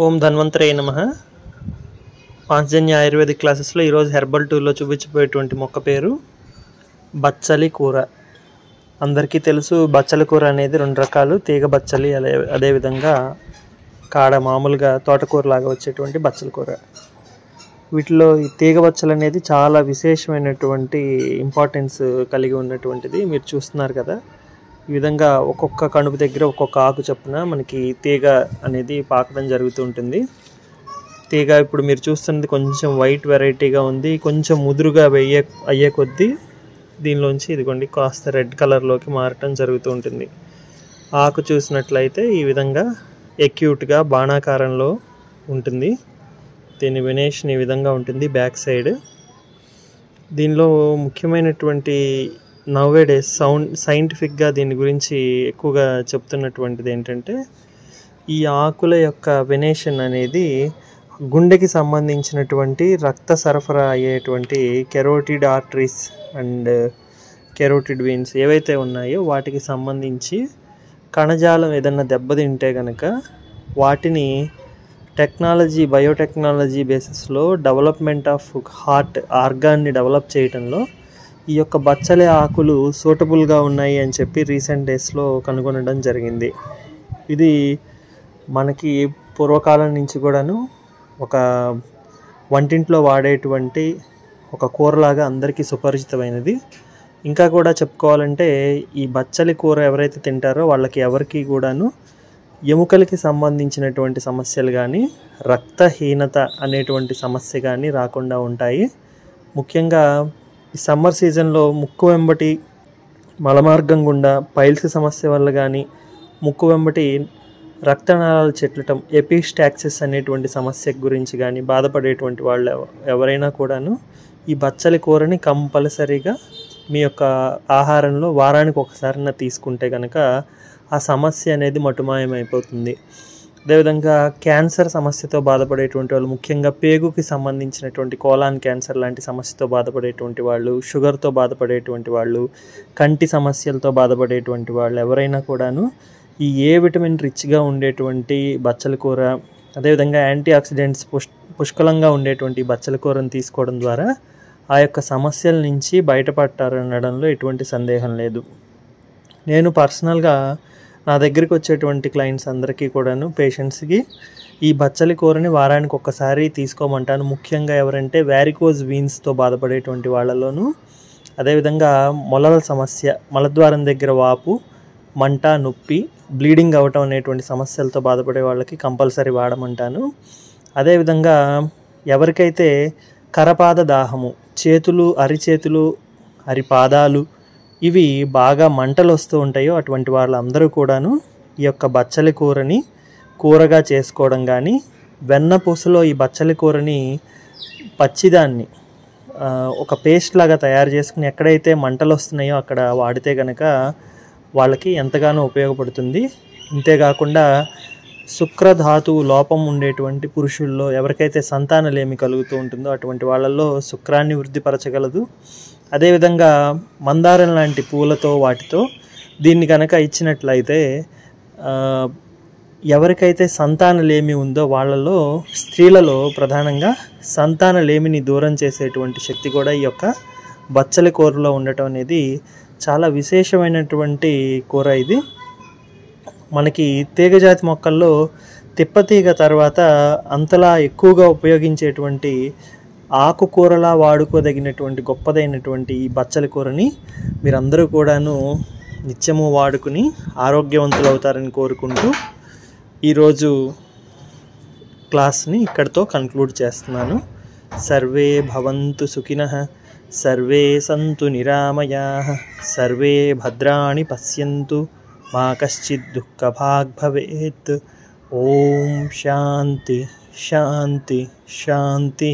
ఓం ధన్వంతరే నమః. పాంచజన్య ఆయుర్వేదిక్ క్లాసెస్లో ఈరోజు హెర్బల్ టూర్లో చూపించబోయేటువంటి మొక్క పేరు బచ్చలి కూర. అందరికీ తెలుసు, బచ్చలి కూర అనేది రెండు రకాలు, తీగ బచ్చలి, అదేవిధంగా కాడ మామూలుగా తోటకూర లాగా వచ్చేటువంటి బచ్చలి కూర. వీటిలో ఈ తీగ బచ్చలు అనేది చాలా విశేషమైనటువంటి ఇంపార్టెన్స్ కలిగి ఉన్నటువంటిది. మీరు చూస్తున్నారు కదా, ఈ విధంగా ఒక్కొక్క కణుపు దగ్గర ఒక్కొక్క ఆకు చొప్పున మనకి తీగ అనేది పాకడం జరుగుతూ ఉంటుంది. తీగ ఇప్పుడు మీరు చూస్తున్నది కొంచెం వైట్ వెరైటీగా ఉంది. కొంచెం ముదురుగా అయ్యే కొద్దీ దీనిలోంచి ఇదిగోండి కాస్త రెడ్ కలర్లోకి మారటం జరుగుతూ ఉంటుంది. ఆకు చూసినట్లయితే ఈ విధంగా ఎక్యూట్గా బాణాకారంలో ఉంటుంది. దీని వెనేషన్ ఈ విధంగా ఉంటుంది బ్యాక్ సైడ్. దీనిలో ముఖ్యమైనటువంటి నౌవేడేస్ సైంటిఫిక్గా దీని గురించి ఎక్కువగా చెప్తున్నటువంటిది ఏంటంటే, ఈ ఆకుల యొక్క వెనేషన్ అనేది గుండెకి సంబంధించినటువంటి రక్త సరఫరా అయ్యేటువంటి carotid arteries and carotid veins ఏవైతే ఉన్నాయో వాటికి సంబంధించి కణజాలం ఏదన్నా దెబ్బతింటే కనుక వాటిని బయోటెక్నాలజీ బేసిస్లో డెవలప్మెంట్ ఆఫ్ హార్ట్ ఆర్గాన్ని డెవలప్ చేయడంలో ఈ యొక్క బచ్చలి ఆకులు సూటబుల్గా ఉన్నాయి అని చెప్పి రీసెంట్ డేస్లో కనుగొనడం జరిగింది. ఇది మనకి పూర్వకాలం నుంచి కూడాను ఒక వంటింట్లో వాడేటువంటి ఒక కూరలాగా అందరికీ సుపరిచితమైనది. ఇంకా కూడా చెప్పుకోవాలంటే, ఈ బచ్చలి కూర ఎవరైతే తింటారో వాళ్ళకి ఎవరికి కూడాను ఎముకలకి సంబంధించినటువంటి సమస్యలు కానీ, రక్తహీనత అనేటువంటి సమస్య కానీ రాకుండా ఉంటాయి. ముఖ్యంగా ఈ సమ్మర్ సీజన్లో ముక్కు వెంబటి మలమార్గం గుండా పైల్స్ సమస్య వల్ల కానీ, ముక్కు వెంబటి రక్తనాళాలు చెట్లటం, ఎపిస్టాక్సిస్ అనేటువంటి సమస్య గురించి కానీ బాధపడేటువంటి వాళ్ళు ఎవరైనా కూడాను ఈ బచ్చలి కూరని కంపల్సరీగా మీ యొక్క ఆహారంలో వారానికి ఒకసారి తీసుకుంటే కనుక ఆ సమస్య అనేది మటుమాయమైపోతుంది. అదేవిధంగా క్యాన్సర్ సమస్యతో బాధపడేటువంటి వాళ్ళు, ముఖ్యంగా పేగుకి సంబంధించినటువంటి కోలాన్ క్యాన్సర్ లాంటి సమస్యతో బాధపడేటువంటి వాళ్ళు, షుగర్తో బాధపడేటువంటి వాళ్ళు, కంటి సమస్యలతో బాధపడేటువంటి వాళ్ళు ఎవరైనా కూడాను ఈ ఏ విటమిన్ రిచ్గా ఉండేటువంటి బచ్చలి కూర, అదేవిధంగా యాంటీ ఆక్సిడెంట్స్ పుష్కలంగా ఉండేటువంటి బచ్చలి కూరను తీసుకోవడం ద్వారా ఆ యొక్క సమస్యల నుంచి బయటపడతారనడంలో ఎటువంటి సందేహం లేదు. నేను పర్సనల్గా నా దగ్గరికి వచ్చేటువంటి క్లయింట్స్ అందరికీ కూడాను, పేషెంట్స్కి ఈ బచ్చలి కూరని వారానికి ఒక్కసారి తీసుకోమంటాను. ముఖ్యంగా ఎవరంటే వ్యారికోజ్ వీన్స్తో బాధపడేటువంటి వాళ్ళలోనూ, అదేవిధంగా మొలల సమస్య, మలద్వారం దగ్గర వాపు, మంట, నొప్పి, బ్లీడింగ్ అవ్వటం అనేటువంటి సమస్యలతో బాధపడే వాళ్ళకి కంపల్సరీ వాడమంటాను. అదేవిధంగా ఎవరికైతే కరపాద దాహము, చేతులు, అరిచేతులు, అరిపాదాలు ఇవి బాగా మంటలు వస్తూ ఉంటాయో అటువంటి వాళ్ళందరూ కూడాను ఈ యొక్క బచ్చలి కూరని కూరగా చేసుకోవడం కానీ, వెన్నపూసలో ఈ బచ్చలి కూరని పచ్చిదాన్ని ఒక పేస్ట్ లాగా తయారు చేసుకుని ఎక్కడైతే మంటలు వస్తున్నాయో అక్కడ వాడితే కనుక వాళ్ళకి ఎంతగానో ఉపయోగపడుతుంది. ఇంతేకాకుండా శుక్రధాతువు లోపం ఉండేటువంటి పురుషుల్లో ఎవరికైతే సంతానలేమి కలుగుతూ ఉంటుందో అటువంటి వాళ్ళల్లో శుక్రాన్ని వృద్ధిపరచగలదు. అదేవిధంగా మందారం లాంటి పూలతో వాటితో దీన్ని కనుక ఇచ్చినట్లయితే ఎవరికైతే సంతానలేమి ఉందో వాళ్ళలో, స్త్రీలలో ప్రధానంగా సంతానలేమిని దూరం చేసేటువంటి శక్తి కూడా ఈ యొక్క బచ్చలి కూరలో ఉండటం అనేది చాలా విశేషమైనటువంటి కూర. ఇది మనకి తీగజాతి మొక్కల్లో తిప్పతీగ తర్వాత అంతలా ఎక్కువగా ఉపయోగించేటువంటి ఆకుకూరలా వాడుకోదగినటువంటి గొప్పదైనటువంటి ఈ బచ్చలి కూరని మీరందరూ కూడాను నిత్యము వాడుకుని ఆరోగ్యవంతులు అవుతారని కోరుకుంటూ ఈరోజు క్లాస్ని ఇక్కడితో కన్క్లూడ్ చేస్తున్నాను. సర్వే భవంతు సుఖినః, సర్వే సంతు నిరామయాః, సర్వే భద్రాణి పశ్యంతు, మా కశ్చిద్ దుఃఖభాగ్ భవేత్. ఓం శాంతి శాంతి శాంతి.